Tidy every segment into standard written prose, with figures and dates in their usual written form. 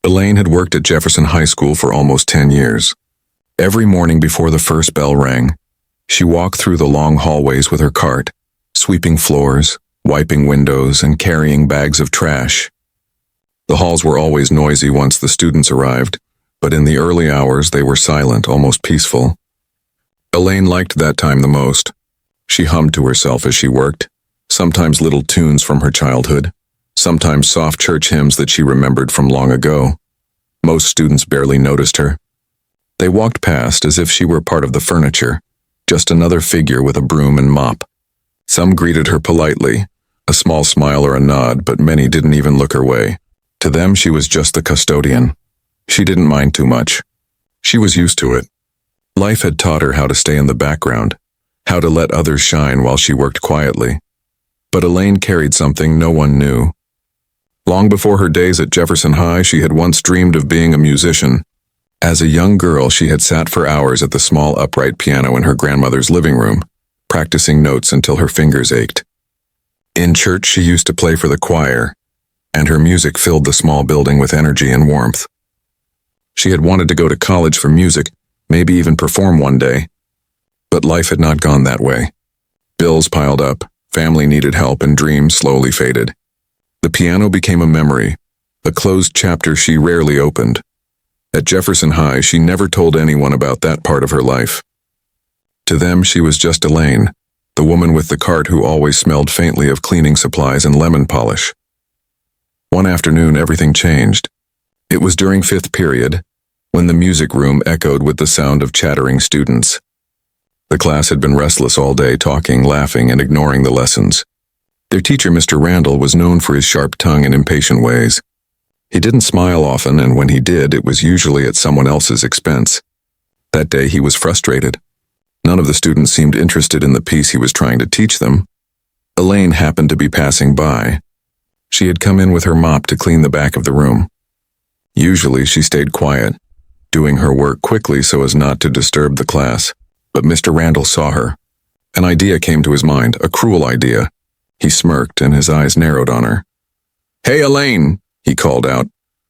Elaine had worked at Jefferson High School for almost 10 years. Every morning before the first bell rang, she walked through the long hallways with her cart, sweeping floors, wiping windows, and carrying bags of trash. The halls were always noisy once the students arrived, but in the early hours they were silent, almost peaceful. Elaine liked that time the most. She hummed to herself as she worked, sometimes little tunes from her childhood, sometimes soft church hymns that she remembered from long ago. Most students barely noticed her. They walked past as if she were part of the furniture, just another figure with a broom and mop. Some greeted her politely, a small smile or a nod, but many didn't even look her way. To them, she was just the custodian. She didn't mind too much. She was used to it. Life had taught her how to stay in the background, how to let others shine while she worked quietly. But Elaine carried something no one knew. Long before her days at Jefferson High, she had once dreamed of being a musician. As a young girl, she had sat for hours at the small upright piano in her grandmother's living room, practicing notes until her fingers ached. In church, she used to play for the choir, and her music filled the small building with energy and warmth. She had wanted to go to college for music, maybe even perform one day. But life had not gone that way. Bills piled up, family needed help, and dreams slowly faded. The piano became a memory, a closed chapter she rarely opened. At Jefferson High, she never told anyone about that part of her life. To them, she was just Elaine, the woman with the cart who always smelled faintly of cleaning supplies and lemon polish. One afternoon, everything changed. It was during fifth period, when the music room echoed with the sound of chattering students. The class had been restless all day, talking, laughing, and ignoring the lessons. Their teacher, Mr. Randall, was known for his sharp tongue and impatient ways. He didn't smile often, and when he did, it was usually at someone else's expense. That day, he was frustrated. None of the students seemed interested in the piece he was trying to teach them. Elaine happened to be passing by. She had come in with her mop to clean the back of the room. Usually, she stayed quiet, doing her work quickly so as not to disturb the class. But Mr. Randall saw her. An idea came to his mind, a cruel idea. He smirked, and his eyes narrowed on her. "Hey, Elaine!" he called out,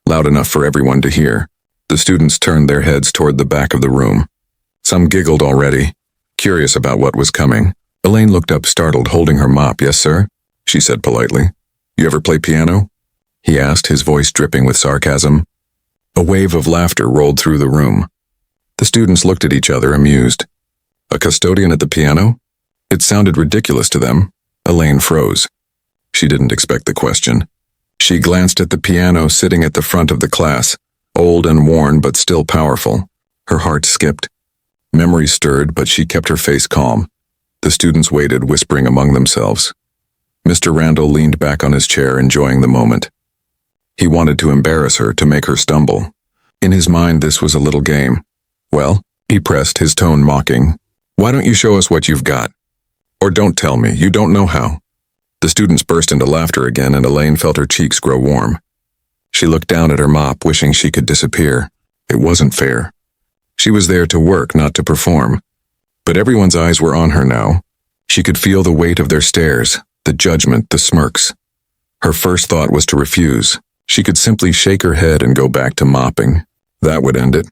loud enough for everyone to hear. The students turned their heads toward the back of the room. Some giggled already, curious about what was coming. Elaine looked up, startled, holding her mop. "Yes, sir?" she said politely. "You ever play piano?" he asked, his voice dripping with sarcasm. A wave of laughter rolled through the room. The students looked at each other, amused. A custodian at the piano? It sounded ridiculous to them. Elaine froze. She didn't expect the question. She glanced at the piano sitting at the front of the class, old and worn but still powerful. Her heart skipped. Memory stirred, but she kept her face calm. The students waited, whispering among themselves. Mr. Randall leaned back on his chair, enjoying the moment. He wanted to embarrass her, to make her stumble. In his mind, this was a little game. "Well," he pressed, his tone mocking, "why don't you show us what you've got? Or don't tell me, you don't know how." The students burst into laughter again, and Elaine felt her cheeks grow warm. She looked down at her mop, wishing she could disappear. It wasn't fair. She was there to work, not to perform. But everyone's eyes were on her now. She could feel the weight of their stares, the judgment, the smirks. Her first thought was to refuse. She could simply shake her head and go back to mopping. That would end it.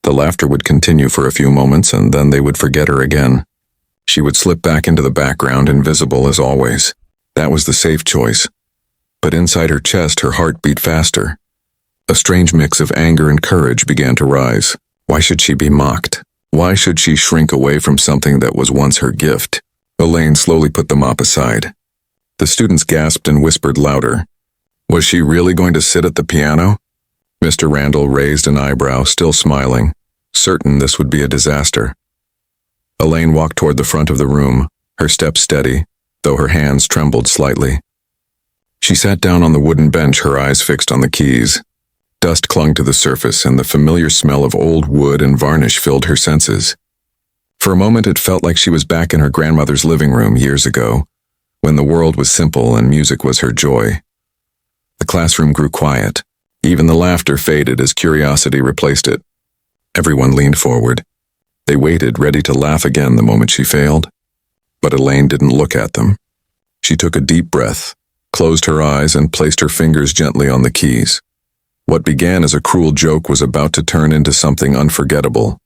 The laughter would continue for a few moments, and then they would forget her again. She would slip back into the background, invisible as always. That was the safe choice. But inside her chest, her heart beat faster. A strange mix of anger and courage began to rise. Why should she be mocked? Why should she shrink away from something that was once her gift? Elaine slowly put the mop aside. The students gasped and whispered louder. Was she really going to sit at the piano? Mr. Randall raised an eyebrow, still smiling, certain this would be a disaster. Elaine walked toward the front of the room, her steps steady, though her hands trembled slightly. She sat down on the wooden bench, her eyes fixed on the keys. Dust clung to the surface, and the familiar smell of old wood and varnish filled her senses. For a moment it felt like she was back in her grandmother's living room years ago, when the world was simple and music was her joy. The classroom grew quiet. Even the laughter faded as curiosity replaced it. Everyone leaned forward. They waited, ready to laugh again the moment she failed. But Elaine didn't look at them. She took a deep breath, closed her eyes, and placed her fingers gently on the keys. What began as a cruel joke was about to turn into something unforgettable.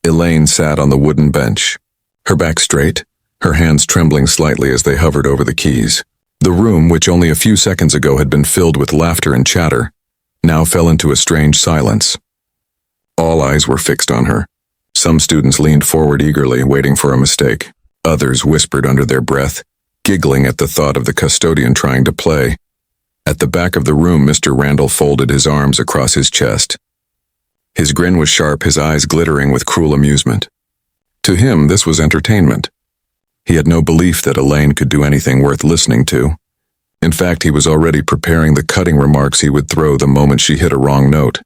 Elaine sat on the wooden bench, her back straight, her hands trembling slightly as they hovered over the keys. The room, which only a few seconds ago had been filled with laughter and chatter, now fell into a strange silence. All eyes were fixed on her. Some students leaned forward eagerly, waiting for a mistake. Others whispered under their breath, giggling at the thought of the custodian trying to play. At the back of the room, Mr. Randall folded his arms across his chest. His grin was sharp, his eyes glittering with cruel amusement. To him, this was entertainment. He had no belief that Elaine could do anything worth listening to. In fact, he was already preparing the cutting remarks he would throw the moment she hit a wrong note.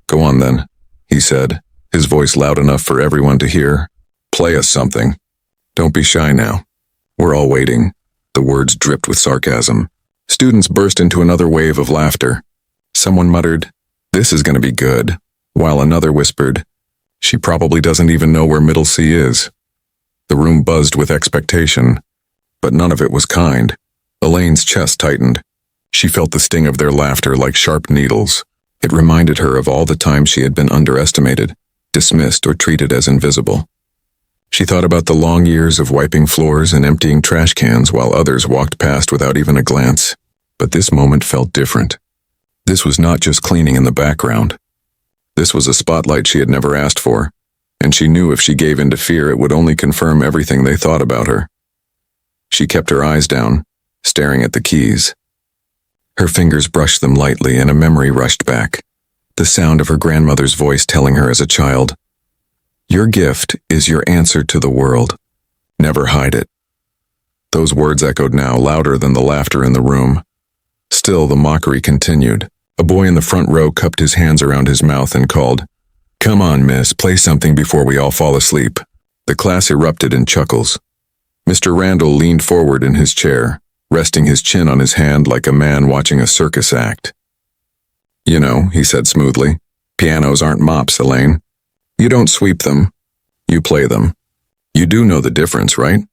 "Go on then," he said, his voice loud enough for everyone to hear. "Play us something. Don't be shy now. We're all waiting." The words dripped with sarcasm. Students burst into another wave of laughter. Someone muttered, "This is going to be good," while another whispered, "She probably doesn't even know where middle C is." The room buzzed with expectation, but none of it was kind. Elaine's chest tightened. She felt the sting of their laughter like sharp needles. It reminded her of all the times she had been underestimated, dismissed, or treated as invisible. She thought about the long years of wiping floors and emptying trash cans while others walked past without even a glance. But this moment felt different. This was not just cleaning in the background. This was a spotlight she had never asked for, and she knew if she gave in to fear it would only confirm everything they thought about her. She kept her eyes down, staring at the keys. Her fingers brushed them lightly and a memory rushed back. The sound of her grandmother's voice telling her as a child, "Your gift is your answer to the world. Never hide it." Those words echoed now, louder than the laughter in the room. Still, the mockery continued. A boy in the front row cupped his hands around his mouth and called, "Come on, miss, play something before we all fall asleep." The class erupted in chuckles. Mr. Randall leaned forward in his chair, resting his chin on his hand like a man watching a circus act. "You know," he said smoothly, "pianos aren't mops, Elaine. You don't sweep them. You play them. You do know the difference, right?"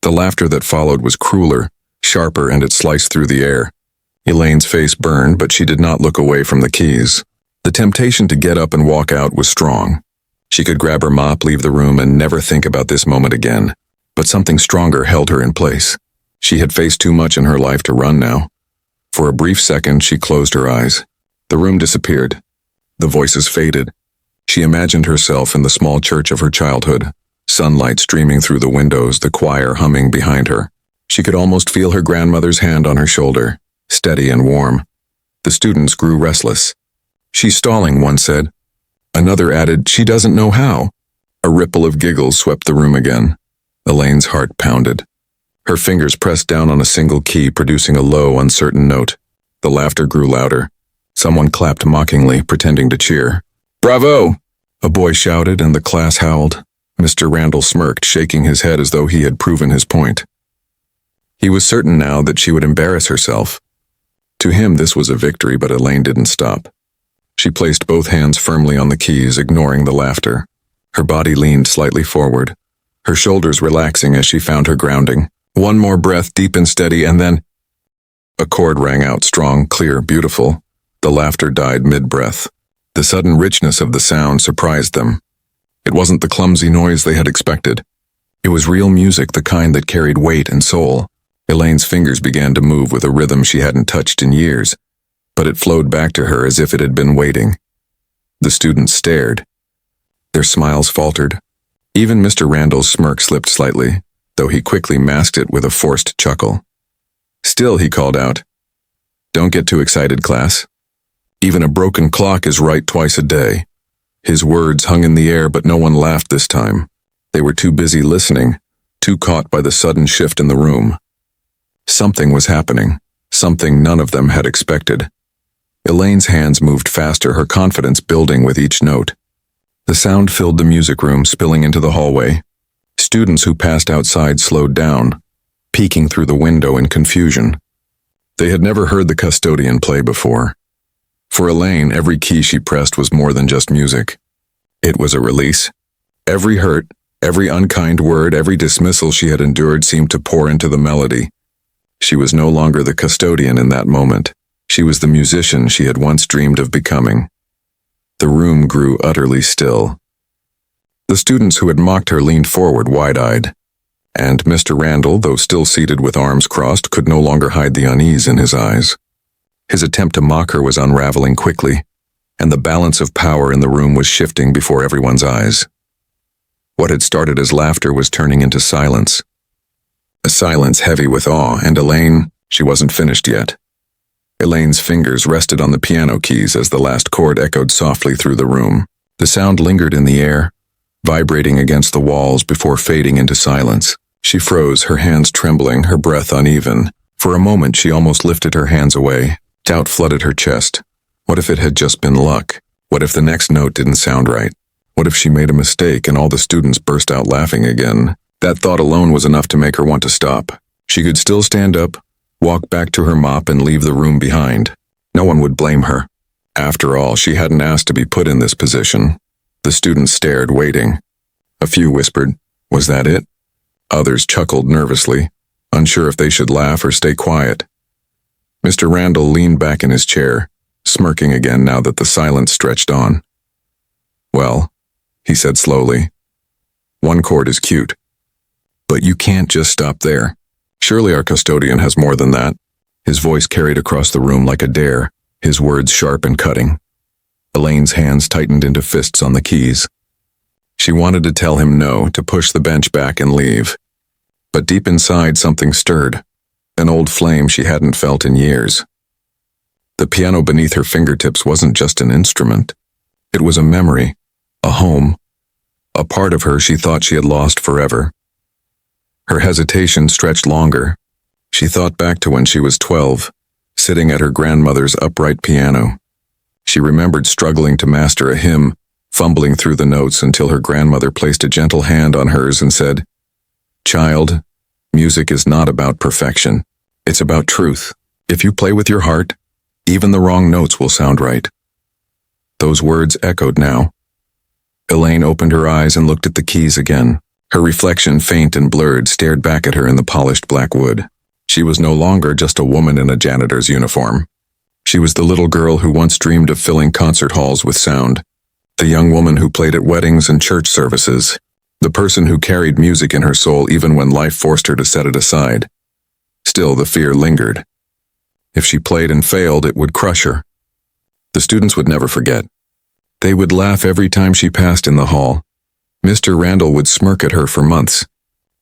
The laughter that followed was crueler, sharper, and it sliced through the air. Elaine's face burned, but she did not look away from the keys. The temptation to get up and walk out was strong. She could grab her mop, leave the room, and never think about this moment again. But something stronger held her in place. She had faced too much in her life to run now. For a brief second, she closed her eyes. The room disappeared. The voices faded. She imagined herself in the small church of her childhood, sunlight streaming through the windows, the choir humming behind her. She could almost feel her grandmother's hand on her shoulder, steady and warm. The students grew restless. "She's stalling," one said. Another added, "She doesn't know how." A ripple of giggles swept the room again. Elaine's heart pounded. Her fingers pressed down on a single key, producing a low, uncertain note. The laughter grew louder. Someone clapped mockingly, pretending to cheer. "Bravo!" a boy shouted, and the class howled. Mr. Randall smirked, shaking his head as though he had proven his point. He was certain now that she would embarrass herself. To him, this was a victory, but Elaine didn't stop. She placed both hands firmly on the keys, ignoring the laughter. Her body leaned slightly forward, her shoulders relaxing as she found her grounding. One more breath, deep and steady, and then a chord rang out, strong, clear, beautiful. The laughter died mid-breath. The sudden richness of the sound surprised them. It wasn't the clumsy noise they had expected. It was real music, the kind that carried weight and soul. Elaine's fingers began to move with a rhythm she hadn't touched in years, but it flowed back to her as if it had been waiting. The students stared. Their smiles faltered. Even Mr. Randall's smirk slipped slightly, though he quickly masked it with a forced chuckle. Still, he called out, "Don't get too excited, class. Even a broken clock is right twice a day." His words hung in the air, but no one laughed this time. They were too busy listening, too caught by the sudden shift in the room. Something was happening, something none of them had expected. Elaine's hands moved faster, her confidence building with each note. The sound filled the music room, spilling into the hallway. Students who passed outside slowed down, peeking through the window in confusion. They had never heard the Custodian play before. For Elaine, every key she pressed was more than just music. It was a release. Every hurt, every unkind word, every dismissal she had endured seemed to pour into the melody. She was no longer the Custodian in that moment. She was the musician she had once dreamed of becoming. The room grew utterly still. The students who had mocked her leaned forward wide-eyed, and Mr. Randall, though still seated with arms crossed, could no longer hide the unease in his eyes. His attempt to mock her was unraveling quickly, and the balance of power in the room was shifting before everyone's eyes. What had started as laughter was turning into silence. A silence heavy with awe, and Elaine, she wasn't finished yet. Elaine's fingers rested on the piano keys as the last chord echoed softly through the room. The sound lingered in the air, vibrating against the walls before fading into silence. She froze, her hands trembling, her breath uneven. For a moment she almost lifted her hands away. Doubt flooded her chest. What if it had just been luck? What if the next note didn't sound right? What if she made a mistake and all the students burst out laughing again? That thought alone was enough to make her want to stop. She could still stand up, walk back to her mop and leave the room behind. No one would blame her. After all, she hadn't asked to be put in this position. The students stared, waiting. A few whispered, "Was that it?" Others chuckled nervously, unsure if they should laugh or stay quiet. Mr. Randall leaned back in his chair, smirking again now that the silence stretched on. "Well," he said slowly, "one chord is cute. But you can't just stop there. Surely our custodian has more than that." His voice carried across the room like a dare, his words sharp and cutting. Elaine's hands tightened into fists on the keys. She wanted to tell him no, to push the bench back and leave. But deep inside something stirred, an old flame she hadn't felt in years. The piano beneath her fingertips wasn't just an instrument. It was a memory, a home, a part of her she thought she had lost forever. Her hesitation stretched longer. She thought back to when she was 12, sitting at her grandmother's upright piano. She remembered struggling to master a hymn, fumbling through the notes until her grandmother placed a gentle hand on hers and said, "Child, music is not about perfection. It's about truth. If you play with your heart, even the wrong notes will sound right." Those words echoed now. Elaine opened her eyes and looked at the keys again. Her reflection, faint and blurred, stared back at her in the polished black wood. She was no longer just a woman in a janitor's uniform. She was the little girl who once dreamed of filling concert halls with sound, the young woman who played at weddings and church services, the person who carried music in her soul even when life forced her to set it aside. Still, the fear lingered. If she played and failed, it would crush her. The students would never forget. They would laugh every time she passed in the hall. Mr. Randall would smirk at her for months.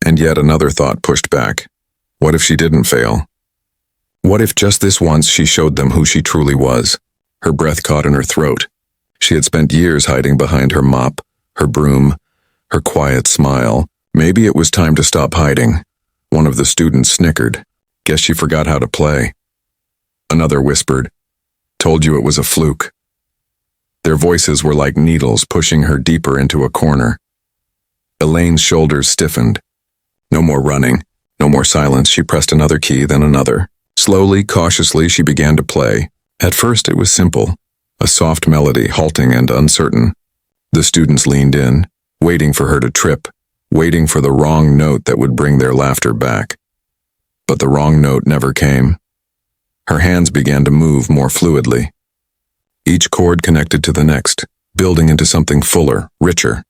And yet another thought pushed back. What if she didn't fail? What if just this once she showed them who she truly was? Her breath caught in her throat. She had spent years hiding behind her mop, her broom, her quiet smile. Maybe it was time to stop hiding. One of the students snickered. Guess she forgot how to play. Another whispered, "Told you it was a fluke." Their voices were like needles pushing her deeper into a corner. Elaine's shoulders stiffened. No more running, no more silence. She pressed another key, then another. Slowly, cautiously, she began to play. At first it was simple, a soft melody, halting and uncertain. The students leaned in, waiting for her to trip, waiting for the wrong note that would bring their laughter back. But the wrong note never came. Her hands began to move more fluidly. Each chord connected to the next, building into something fuller, richer.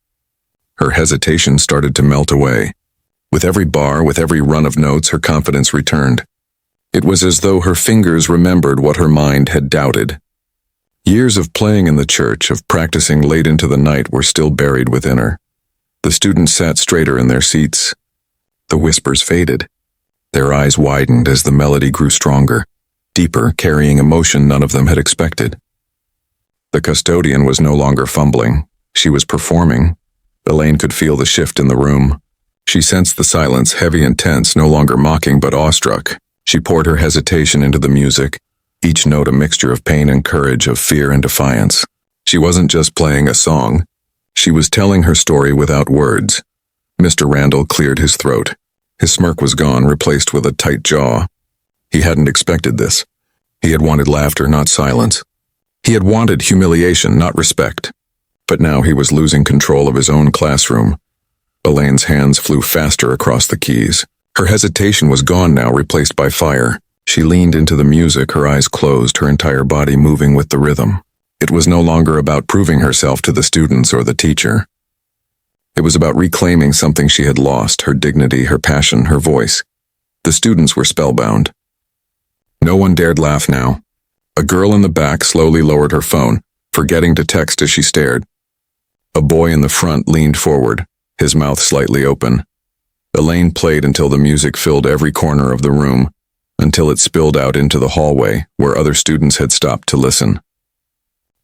Her hesitation started to melt away. With every bar, with every run of notes, her confidence returned. It was as though her fingers remembered what her mind had doubted. Years of playing in the church, of practicing late into the night, were still buried within her. The students sat straighter in their seats. The whispers faded. Their eyes widened as the melody grew stronger, deeper, carrying emotion none of them had expected. The custodian was no longer fumbling. She was performing. Elaine could feel the shift in the room. She sensed the silence, heavy and tense, no longer mocking but awestruck. She poured her hesitation into the music, each note a mixture of pain and courage, of fear and defiance. She wasn't just playing a song. She was telling her story without words. Mr. Randall cleared his throat. His smirk was gone, replaced with a tight jaw. He hadn't expected this. He had wanted laughter, not silence. He had wanted humiliation, not respect. But now he was losing control of his own classroom. Elaine's hands flew faster across the keys. Her hesitation was gone now, replaced by fire. She leaned into the music, her eyes closed, her entire body moving with the rhythm. It was no longer about proving herself to the students or the teacher. It was about reclaiming something she had lost, her dignity, her passion, her voice. The students were spellbound. No one dared laugh now. A girl in the back slowly lowered her phone, forgetting to text as she stared. A boy in the front leaned forward, his mouth slightly open. Elaine played until the music filled every corner of the room, until it spilled out into the hallway where other students had stopped to listen.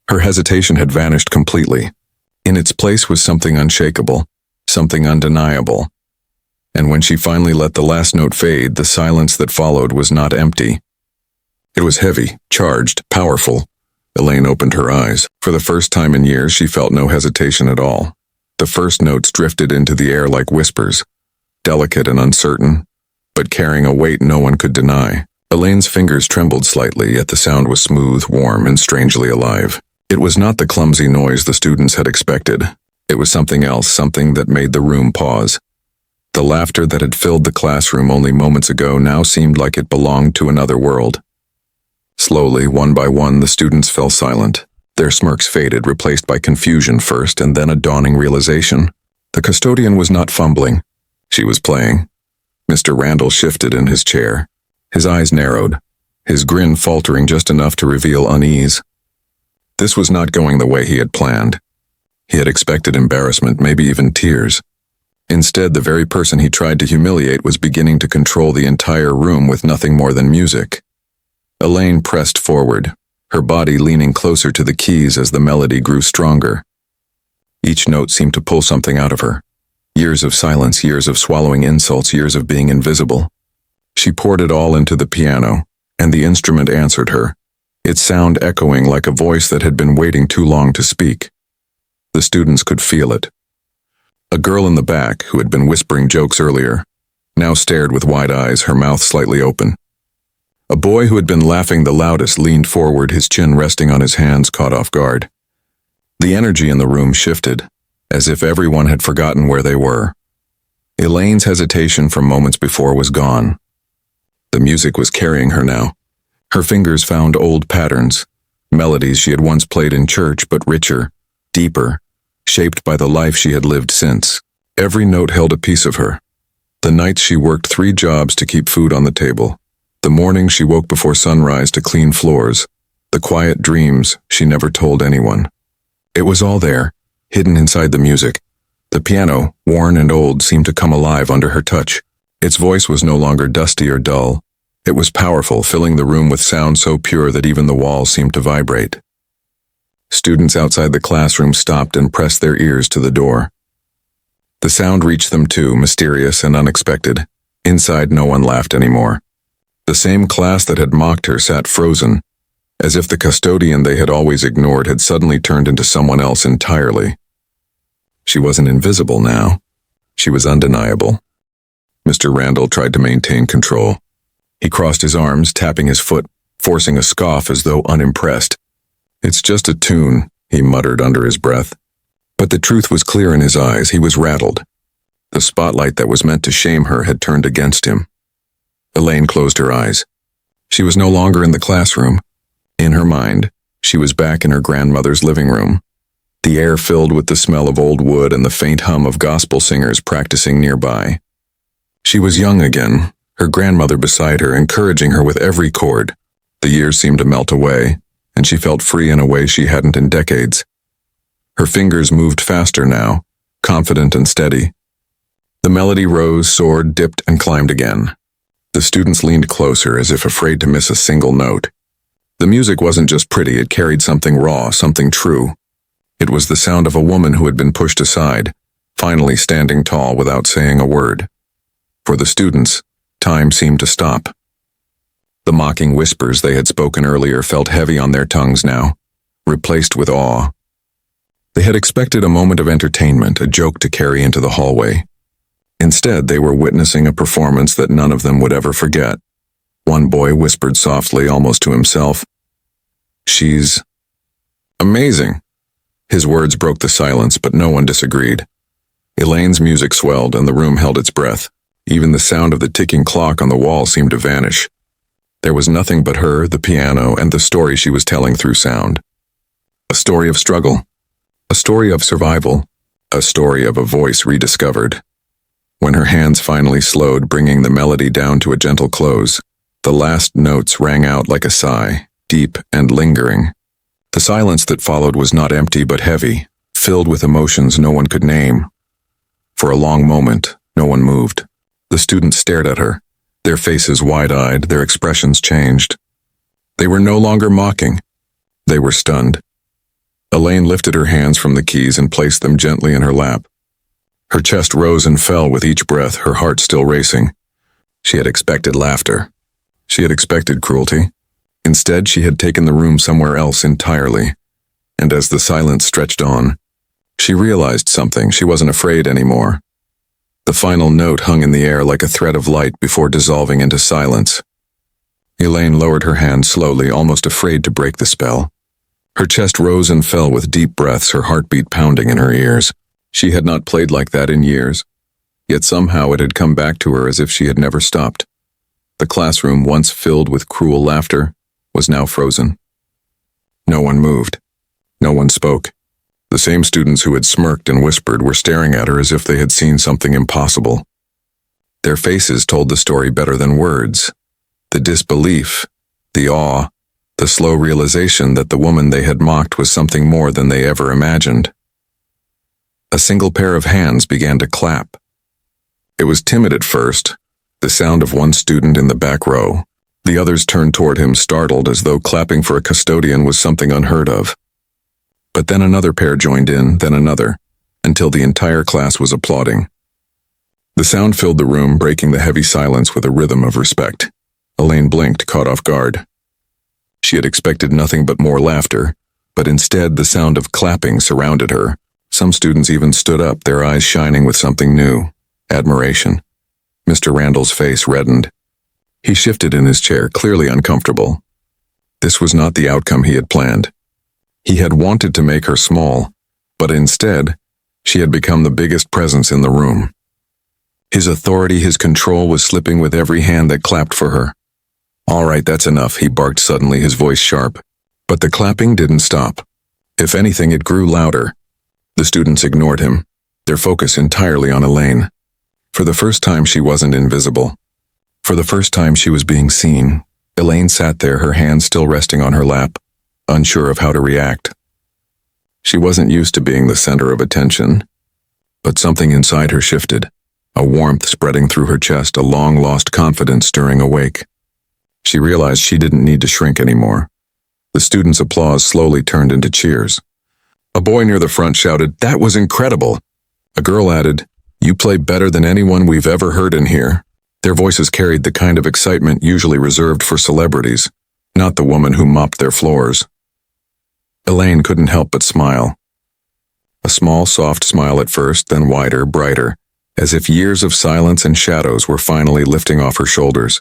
Her hesitation had vanished completely. In its place was something unshakable, something undeniable. And when she finally let the last note fade, the silence that followed was not empty. It was heavy, charged, powerful. Elaine opened her eyes. For the first time in years, she felt no hesitation at all. The first notes drifted into the air like whispers, delicate and uncertain, but carrying a weight no one could deny. Elaine's fingers trembled slightly, yet the sound was smooth, warm, and strangely alive. It was not the clumsy noise the students had expected. It was something else, something that made the room pause. The laughter that had filled the classroom only moments ago now seemed like it belonged to another world. Slowly, one by one, the students fell silent. Their smirks faded, replaced by confusion first and then a dawning realization. The custodian was not fumbling. She was playing. Mr. Randall shifted in his chair. His eyes narrowed, his grin faltering just enough to reveal unease. This was not going the way he had planned. He had expected embarrassment, maybe even tears. Instead, the very person he tried to humiliate was beginning to control the entire room with nothing more than music. Elaine pressed forward, her body leaning closer to the keys as the melody grew stronger. Each note seemed to pull something out of her. Years of silence, years of swallowing insults, years of being invisible. She poured it all into the piano, and the instrument answered her, its sound echoing like a voice that had been waiting too long to speak. The students could feel it. A girl in the back, who had been whispering jokes earlier, now stared with wide eyes, her mouth slightly open. A boy who had been laughing the loudest leaned forward, his chin resting on his hands, caught off guard. The energy in the room shifted, as if everyone had forgotten where they were. Elaine's hesitation from moments before was gone. The music was carrying her now. Her fingers found old patterns, melodies she had once played in church, but richer, deeper, shaped by the life she had lived since. Every note held a piece of her. The nights she worked 3 jobs to keep food on the table. The mornings she woke before sunrise to clean floors. The quiet dreams she never told anyone. It was all there, hidden inside the music. The piano, worn and old, seemed to come alive under her touch. Its voice was no longer dusty or dull. It was powerful, filling the room with sound so pure that even the walls seemed to vibrate. Students outside the classroom stopped and pressed their ears to the door. The sound reached them too, mysterious and unexpected. Inside, no one laughed anymore. The same class that had mocked her sat frozen, as if the custodian they had always ignored had suddenly turned into someone else entirely. She wasn't invisible now. She was undeniable. Mr. Randall tried to maintain control. He crossed his arms, tapping his foot, forcing a scoff as though unimpressed. "It's just a tune," he muttered under his breath. But the truth was clear in his eyes. He was rattled. The spotlight that was meant to shame her had turned against him. Elaine closed her eyes. She was no longer in the classroom. In her mind, she was back in her grandmother's living room. The air filled with the smell of old wood and the faint hum of gospel singers practicing nearby. She was young again, her grandmother beside her, encouraging her with every chord. The years seemed to melt away, and she felt free in a way she hadn't in decades. Her fingers moved faster now, confident and steady. The melody rose, soared, dipped, and climbed again. The students leaned closer, as if afraid to miss a single note. The music wasn't just pretty, it carried something raw, something true. It was the sound of a woman who had been pushed aside, finally standing tall without saying a word. For the students, time seemed to stop. The mocking whispers they had spoken earlier felt heavy on their tongues now, replaced with awe. They had expected a moment of entertainment, a joke to carry into the hallway. Instead, they were witnessing a performance that none of them would ever forget. One boy whispered softly, almost to himself, "She's amazing." His words broke the silence, but no one disagreed. Elaine's music swelled, and the room held its breath. Even the sound of the ticking clock on the wall seemed to vanish. There was nothing but her, the piano, and the story she was telling through sound. A story of struggle. A story of survival. A story of a voice rediscovered. When her hands finally slowed, bringing the melody down to a gentle close, the last notes rang out like a sigh, deep and lingering. The silence that followed was not empty but heavy, filled with emotions no one could name. For a long moment, no one moved. The students stared at her, their faces wide-eyed, their expressions changed. They were no longer mocking. They were stunned. Elaine lifted her hands from the keys and placed them gently in her lap. Her chest rose and fell with each breath, her heart still racing. She had expected laughter. She had expected cruelty. Instead, she had taken the room somewhere else entirely. And as the silence stretched on, she realized something. She wasn't afraid anymore. The final note hung in the air like a thread of light before dissolving into silence. Elaine lowered her hand slowly, almost afraid to break the spell. Her chest rose and fell with deep breaths, her heartbeat pounding in her ears. She had not played like that in years, yet somehow it had come back to her as if she had never stopped. The classroom, once filled with cruel laughter, was now frozen. No one moved. No one spoke. The same students who had smirked and whispered were staring at her as if they had seen something impossible. Their faces told the story better than words. The disbelief, the awe, the slow realization that the woman they had mocked was something more than they ever imagined. A single pair of hands began to clap. It was timid at first, the sound of one student in the back row. The others turned toward him, startled, as though clapping for a custodian was something unheard of. But then another pair joined in, then another, until the entire class was applauding. The sound filled the room, breaking the heavy silence with a rhythm of respect. Elaine blinked, caught off guard. She had expected nothing but more laughter, but instead the sound of clapping surrounded her. Some students even stood up, their eyes shining with something new, admiration. Mr. Randall's face reddened. He shifted in his chair, clearly uncomfortable. This was not the outcome he had planned. He had wanted to make her small, but instead, she had become the biggest presence in the room. His authority, his control was slipping with every hand that clapped for her. "All right, that's enough," he barked suddenly, his voice sharp. But the clapping didn't stop. If anything, it grew louder. The students ignored him, their focus entirely on Elaine. For the first time, she wasn't invisible. For the first time, she was being seen. Elaine sat there, her hands still resting on her lap, unsure of how to react. She wasn't used to being the center of attention, but something inside her shifted, a warmth spreading through her chest, a long-lost confidence stirring awake. She realized she didn't need to shrink anymore. The students' applause slowly turned into cheers. A boy near the front shouted, "That was incredible!" A girl added, "You play better than anyone we've ever heard in here." Their voices carried the kind of excitement usually reserved for celebrities, not the woman who mopped their floors. Elaine couldn't help but smile. A small, soft smile at first, then wider, brighter, as if years of silence and shadows were finally lifting off her shoulders.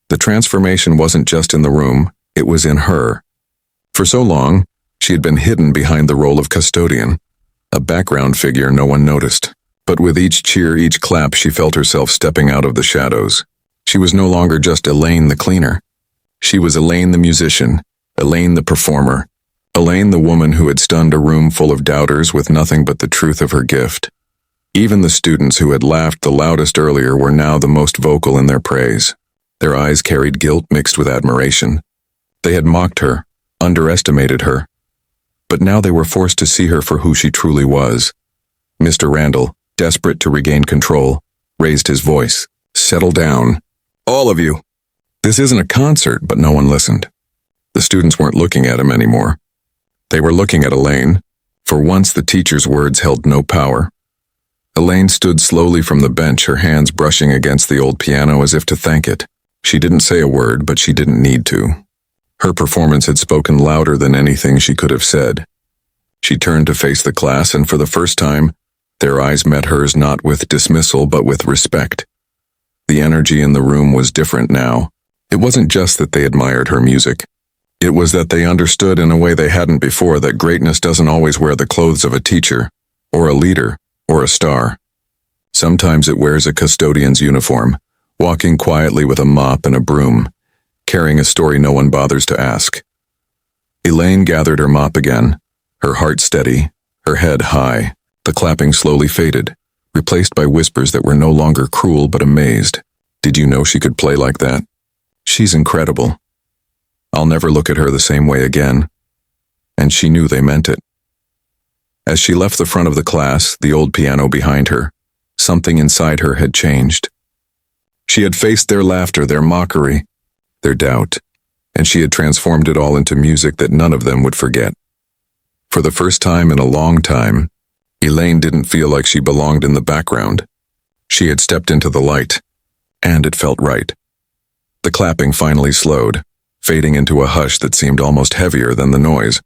The transformation wasn't just in the room, it was in her. For so long, she had been hidden behind the role of custodian, a background figure no one noticed. But with each cheer, each clap, she felt herself stepping out of the shadows. She was no longer just Elaine the cleaner. She was Elaine the musician, Elaine the performer, Elaine the woman who had stunned a room full of doubters with nothing but the truth of her gift. Even the students who had laughed the loudest earlier were now the most vocal in their praise. Their eyes carried guilt mixed with admiration. They had mocked her, underestimated her. But now they were forced to see her for who she truly was. Mr. Randall, desperate to regain control, raised his voice. "Settle down. All of you. This isn't a concert," but no one listened. The students weren't looking at him anymore. They were looking at Elaine. For once, the teacher's words held no power. Elaine stood slowly from the bench, her hands brushing against the old piano as if to thank it. She didn't say a word, but she didn't need to. Her performance had spoken louder than anything she could have said. She turned to face the class, and for the first time, their eyes met hers not with dismissal but with respect. The energy in the room was different now. It wasn't just that they admired her music. It was that they understood in a way they hadn't before that greatness doesn't always wear the clothes of a teacher, or a leader, or a star. Sometimes it wears a custodian's uniform, walking quietly with a mop and a broom. carrying a story no one bothers to ask. Elaine gathered her mop again, her heart steady, her head high. The clapping slowly faded, replaced by whispers that were no longer cruel but amazed. Did you know she could play like that? She's incredible. I'll never look at her the same way again. And she knew they meant it. As she left the front of the class, the old piano behind her, something inside her had changed. She had faced their laughter, their mockery, their doubt, and she had transformed it all into music that none of them would forget. For the first time in a long time, Elaine didn't feel like she belonged in the background. She had stepped into the light, and it felt right. The clapping finally slowed, fading into a hush that seemed almost heavier than the noise.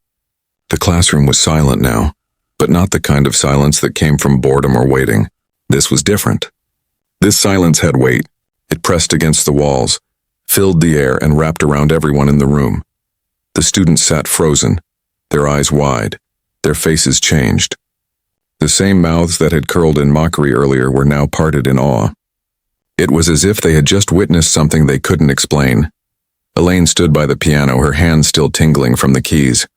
The classroom was silent now, but not the kind of silence that came from boredom or waiting. This was different. This silence had weight. It pressed against the walls, filled the air, and wrapped around everyone in the room. The students sat frozen, their eyes wide, their faces changed. The same mouths that had curled in mockery earlier were now parted in awe. It was as if they had just witnessed something they couldn't explain. Elaine stood by the piano, her hands still tingling from the keys.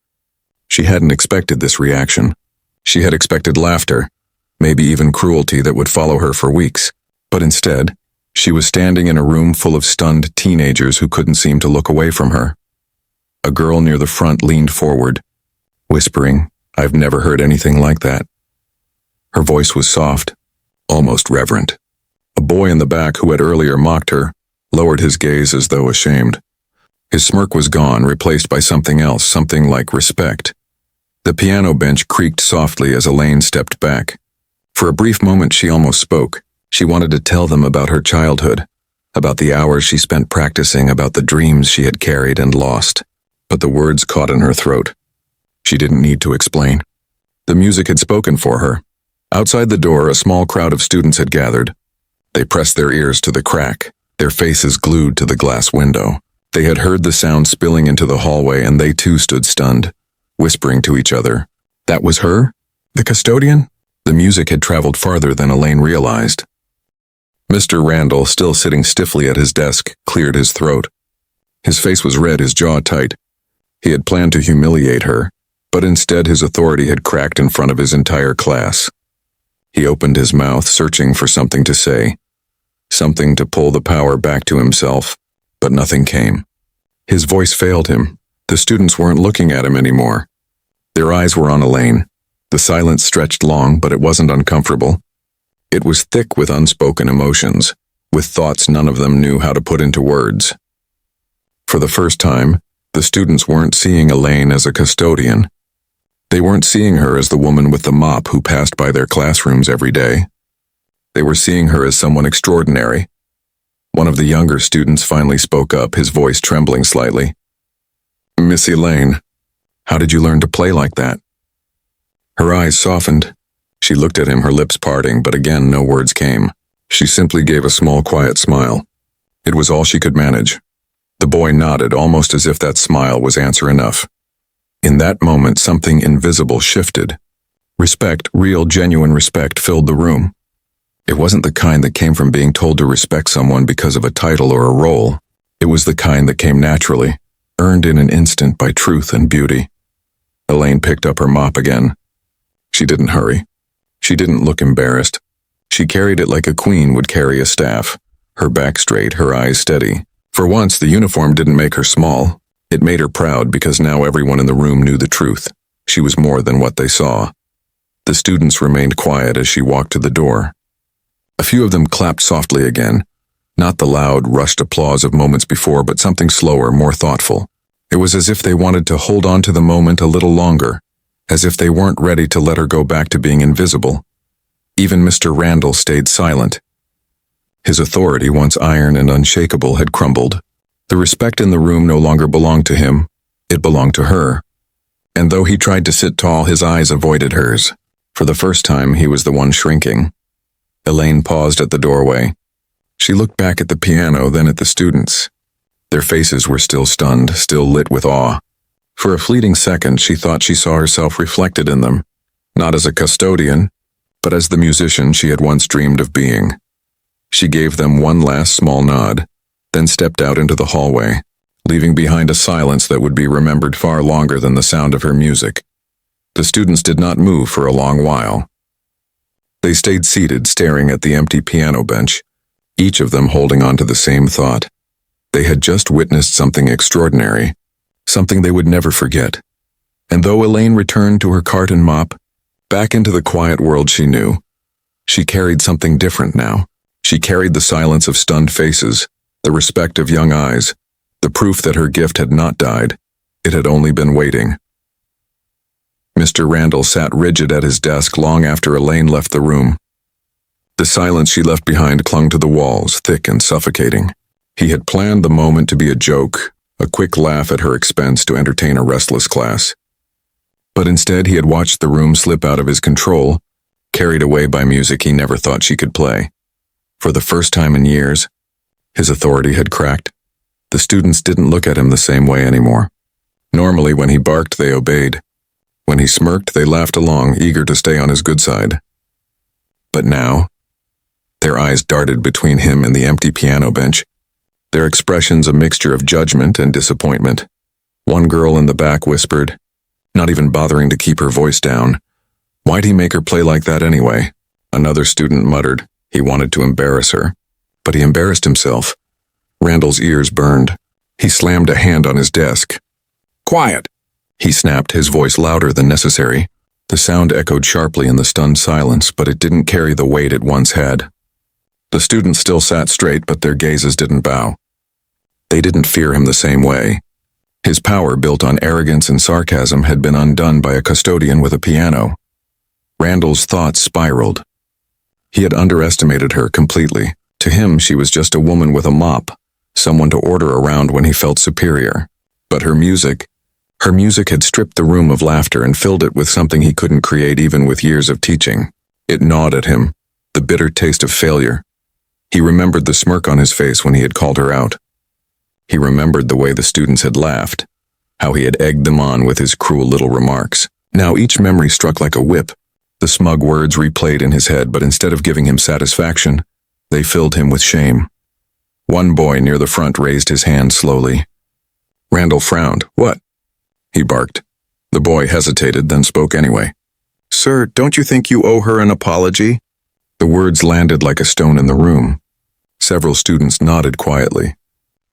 She hadn't expected this reaction. She had expected laughter, maybe even cruelty that would follow her for weeks. But instead, she was standing in a room full of stunned teenagers who couldn't seem to look away from her. A girl near the front leaned forward, whispering, "I've never heard anything like that." Her voice was soft, almost reverent. A boy in the back who had earlier mocked her lowered his gaze as though ashamed. His smirk was gone, replaced by something else, something like respect. The piano bench creaked softly as Elaine stepped back. For a brief moment she almost spoke. She wanted to tell them about her childhood, about the hours she spent practicing, about the dreams she had carried and lost. But the words caught in her throat. She didn't need to explain. The music had spoken for her. Outside the door, a small crowd of students had gathered. They pressed their ears to the crack, their faces glued to the glass window. They had heard the sound spilling into the hallway, and they too stood stunned, whispering to each other. That was her? The custodian? The music had traveled farther than Elaine realized. Mr. Randall, still sitting stiffly at his desk, cleared his throat. His face was red, his jaw tight. He had planned to humiliate her, but instead his authority had cracked in front of his entire class. He opened his mouth, searching for something to say, something to pull the power back to himself, but nothing came. His voice failed him. The students weren't looking at him anymore. Their eyes were on Elaine. The silence stretched long, but it wasn't uncomfortable. It was thick with unspoken emotions, with thoughts none of them knew how to put into words. For the first time, the students weren't seeing Elaine as a custodian. They weren't seeing her as the woman with the mop who passed by their classrooms every day. They were seeing her as someone extraordinary. One of the younger students finally spoke up, his voice trembling slightly. "Miss Elaine, how did you learn to play like that?" Her eyes softened. She looked at him, her lips parting, but again no words came. She simply gave a small, quiet smile. It was all she could manage. The boy nodded, almost as if that smile was answer enough. In that moment, something invisible shifted. Respect, real, genuine respect, filled the room. It wasn't the kind that came from being told to respect someone because of a title or a role. It was the kind that came naturally, earned in an instant by truth and beauty. Elaine picked up her mop again. She didn't hurry. She didn't look embarrassed. She carried it like a queen would carry a staff, her back straight, her eyes steady. For once, the uniform didn't make her small. It made her proud because now everyone in the room knew the truth. She was more than what they saw. The students remained quiet as she walked to the door. A few of them clapped softly again, not the loud, rushed applause of moments before, but something slower, more thoughtful. It was as if they wanted to hold on to the moment a little longer, as if they weren't ready to let her go back to being invisible. Even Mr. Randall stayed silent. His authority, once iron and unshakable, had crumbled. The respect in the room no longer belonged to him. It belonged to her. And though he tried to sit tall, his eyes avoided hers. For the first time, he was the one shrinking. Elaine paused at the doorway. She looked back at the piano, then at the students. Their faces were still stunned, still lit with awe. For a fleeting second, she thought she saw herself reflected in them, not as a custodian, but as the musician she had once dreamed of being. She gave them one last small nod, then stepped out into the hallway. leaving behind a silence that would be remembered far longer than the sound of her music. The students did not move for a long while. They stayed seated, staring at the empty piano bench, each of them holding on to the same thought. They had just witnessed something extraordinary, something they would never forget. And though Elaine returned to her cart and mop, back into the quiet world she knew, she carried something different now. She carried the silence of stunned faces, the respect of young eyes, the proof that her gift had not died. It had only been waiting. Mr. Randall sat rigid at his desk long after Elaine left the room. The silence she left behind clung to the walls, thick and suffocating. He had planned the moment to be a joke, a quick laugh at her expense to entertain a restless class. But instead he had watched the room slip out of his control, carried away by music he never thought she could play. For the first time in years, his authority had cracked. The students didn't look at him the same way anymore. Normally when he barked, they obeyed. When he smirked, they laughed along, eager to stay on his good side. But now, their eyes darted between him and the empty piano bench, their expressions a mixture of judgment and disappointment. One girl in the back whispered, not even bothering to keep her voice down, "Why'd he make her play like that anyway?" Another student muttered he wanted to embarrass her, but he embarrassed himself. Randall's ears burned. He slammed a hand on his desk. "Quiet!" He snapped, his voice louder than necessary. The sound echoed sharply in the stunned silence, but it didn't carry the weight it once had. The students still sat straight, but their gazes didn't bow. They didn't fear him the same way. His power, built on arrogance and sarcasm, had been undone by a custodian with a piano. Randall's thoughts spiraled. He had underestimated her completely. To him, she was just a woman with a mop, someone to order around when he felt superior. But her music had stripped the room of laughter and filled it with something he couldn't create even with years of teaching. It gnawed at him, the bitter taste of failure. He remembered the smirk on his face when he had called her out. He remembered the way the students had laughed, how he had egged them on with his cruel little remarks. Now each memory struck like a whip. The smug words replayed in his head, but instead of giving him satisfaction, they filled him with shame. One boy near the front raised his hand slowly. Randall frowned. "What?" he barked. The boy hesitated, then spoke anyway. "Sir, don't you think you owe her an apology?" The words landed like a stone in the room. Several students nodded quietly.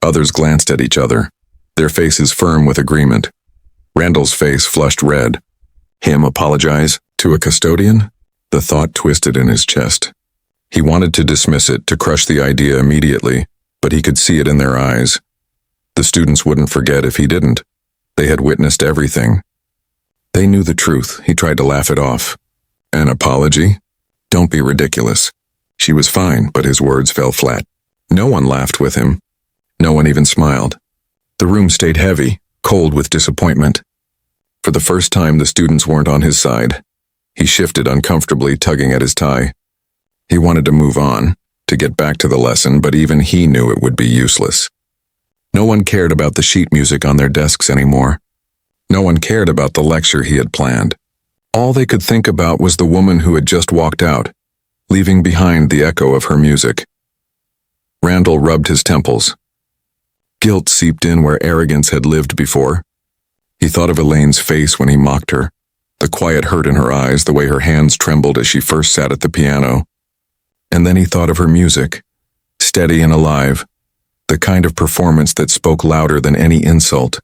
Others glanced at each other, their faces firm with agreement. Randall's face flushed red. Him apologize? To a custodian? The thought twisted in his chest. He wanted to dismiss it, to crush the idea immediately, but he could see it in their eyes. The students wouldn't forget if he didn't. They had witnessed everything. They knew the truth. He tried to laugh it off. An apology? Don't be ridiculous. She was fine, but his words fell flat. No one laughed with him. No one even smiled. The room stayed heavy, cold with disappointment. For the first time, the students weren't on his side. He shifted uncomfortably, tugging at his tie. He wanted to move on, to get back to the lesson, but even he knew it would be useless. No one cared about the sheet music on their desks anymore. No one cared about the lecture he had planned. All they could think about was the woman who had just walked out, leaving behind the echo of her music. Randall rubbed his temples. Guilt seeped in where arrogance had lived before. He thought of Elaine's face when he mocked her, the quiet hurt in her eyes, the way her hands trembled as she first sat at the piano. And then he thought of her music, steady and alive, the kind of performance that spoke louder than any insult.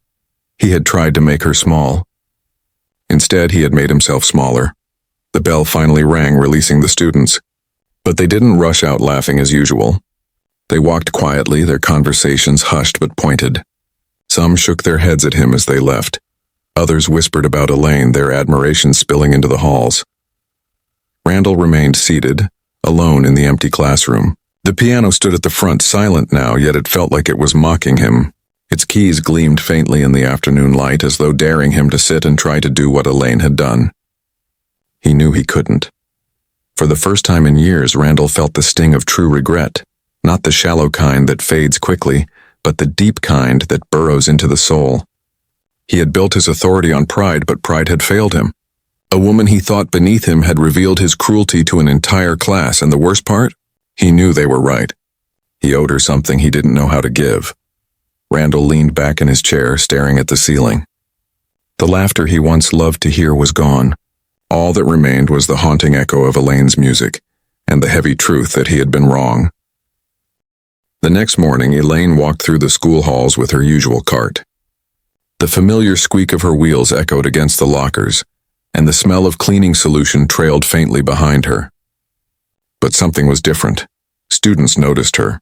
He had tried to make her small. Instead, he had made himself smaller. The bell finally rang, releasing the students. But they didn't rush out laughing as usual. They walked quietly, their conversations hushed but pointed. Some shook their heads at him as they left. Others whispered about Elaine, their admiration spilling into the halls. Randall remained seated, alone in the empty classroom. The piano stood at the front, silent now, yet it felt like it was mocking him. Its keys gleamed faintly in the afternoon light, as though daring him to sit and try to do what Elaine had done. He knew he couldn't. For the first time in years, Randall felt the sting of true regret, not the shallow kind that fades quickly, but the deep kind that burrows into the soul. He had built his authority on pride, but pride had failed him. A woman he thought beneath him had revealed his cruelty to an entire class, and the worst part? He knew they were right. He owed her something he didn't know how to give. Randall leaned back in his chair, staring at the ceiling. The laughter he once loved to hear was gone. All that remained was the haunting echo of Elaine's music, and the heavy truth that he had been wrong. The next morning, Elaine walked through the school halls with her usual cart. The familiar squeak of her wheels echoed against the lockers, and the smell of cleaning solution trailed faintly behind her. But something was different. Students noticed her.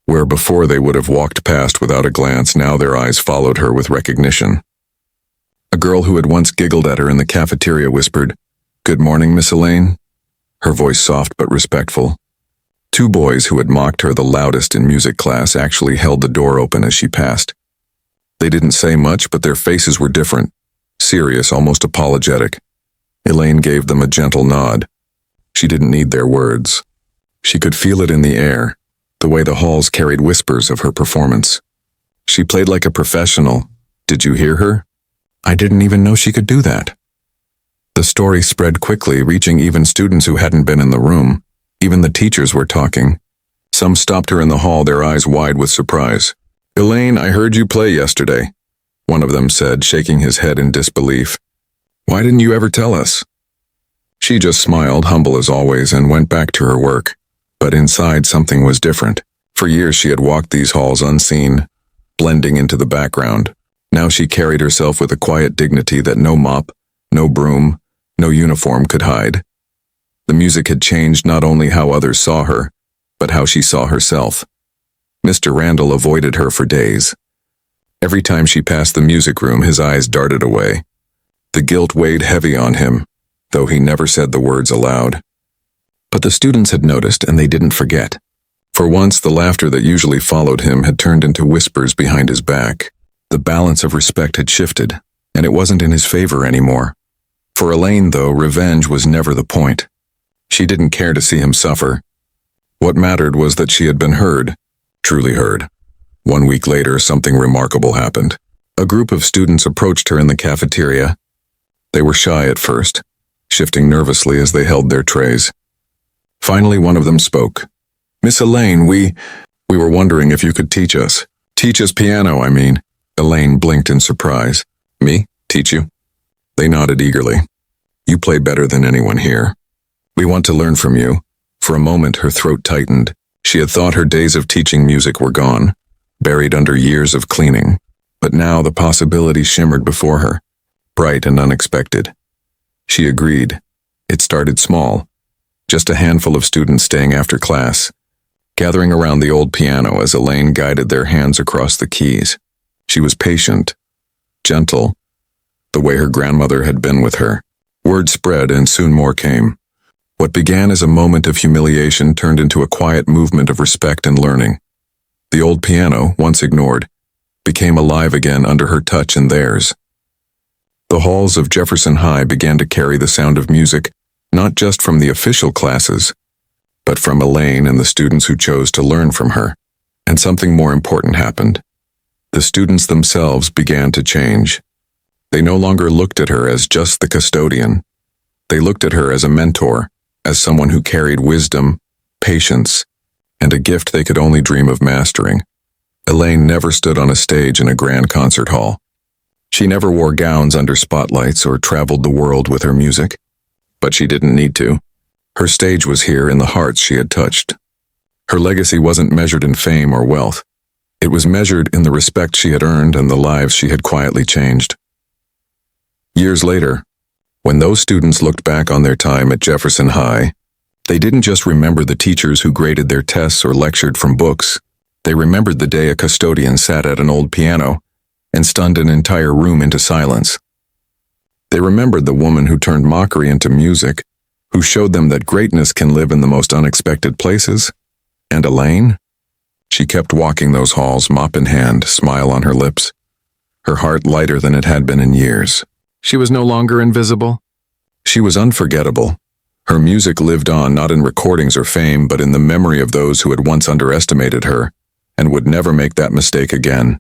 Where before they would have walked past without a glance, now their eyes followed her with recognition. A girl who had once giggled at her in the cafeteria whispered, "Good morning, Miss Elaine," her voice soft but respectful. Two boys who had mocked her the loudest in music class actually held the door open as she passed. They didn't say much, but their faces were different, serious, almost apologetic. Elaine gave them a gentle nod. She didn't need their words. She could feel it in the air, the way the halls carried whispers of her performance. She played like a professional. Did you hear her? I didn't even know she could do that. The story spread quickly, reaching even students who hadn't been in the room. Even the teachers were talking. Some stopped her in the hall, their eyes wide with surprise. "Elaine, I heard you play yesterday," one of them said, shaking his head in disbelief. "Why didn't you ever tell us?" She just smiled, humble as always, and went back to her work. But inside, something was different. For years she had walked these halls unseen, blending into the background. Now she carried herself with a quiet dignity that no mop, no broom, no uniform could hide. The music had changed not only how others saw her, but how she saw herself. Mr. Randall avoided her for days. Every time she passed the music room, his eyes darted away. The guilt weighed heavy on him, though he never said the words aloud. But the students had noticed, and they didn't forget. For once, the laughter that usually followed him had turned into whispers behind his back. The balance of respect had shifted, and it wasn't in his favor anymore. For Elaine, though, revenge was never the point. She didn't care to see him suffer. What mattered was that she had been heard, truly heard. 1 week later, something remarkable happened. A group of students approached her in the cafeteria. They were shy at first, shifting nervously as they held their trays. Finally, one of them spoke. "Miss Elaine, we were wondering if you could teach us. Teach us piano, I mean." Elaine blinked in surprise. "Me? Teach you?" They nodded eagerly. "You play better than anyone here. We want to learn from you." For a moment, her throat tightened. She had thought her days of teaching music were gone, buried under years of cleaning. But now the possibility shimmered before her, bright and unexpected. She agreed. It started small. Just a handful of students staying after class, gathering around the old piano as Elaine guided their hands across the keys. She was patient, gentle, the way her grandmother had been with her. Word spread, and soon more came. What began as a moment of humiliation turned into a quiet movement of respect and learning. The old piano, once ignored, became alive again under her touch and theirs. The halls of Jefferson High began to carry the sound of music, not just from the official classes, but from Elaine and the students who chose to learn from her. And something more important happened. The students themselves began to change. They no longer looked at her as just the custodian. They looked at her as a mentor, as someone who carried wisdom, patience, and a gift they could only dream of mastering. Elaine never stood on a stage in a grand concert hall. She never wore gowns under spotlights or traveled the world with her music. But she didn't need to. Her stage was here in the hearts she had touched. Her legacy wasn't measured in fame or wealth. It was measured in the respect she had earned and the lives she had quietly changed. Years later, when those students looked back on their time at Jefferson High, they didn't just remember the teachers who graded their tests or lectured from books. They remembered the day a custodian sat at an old piano and stunned an entire room into silence. They remembered the woman who turned mockery into music, who showed them that greatness can live in the most unexpected places. And Elaine? She kept walking those halls, mop in hand, smile on her lips, her heart lighter than it had been in years. She was no longer invisible. She was unforgettable. Her music lived on not in recordings or fame, but in the memory of those who had once underestimated her and would never make that mistake again.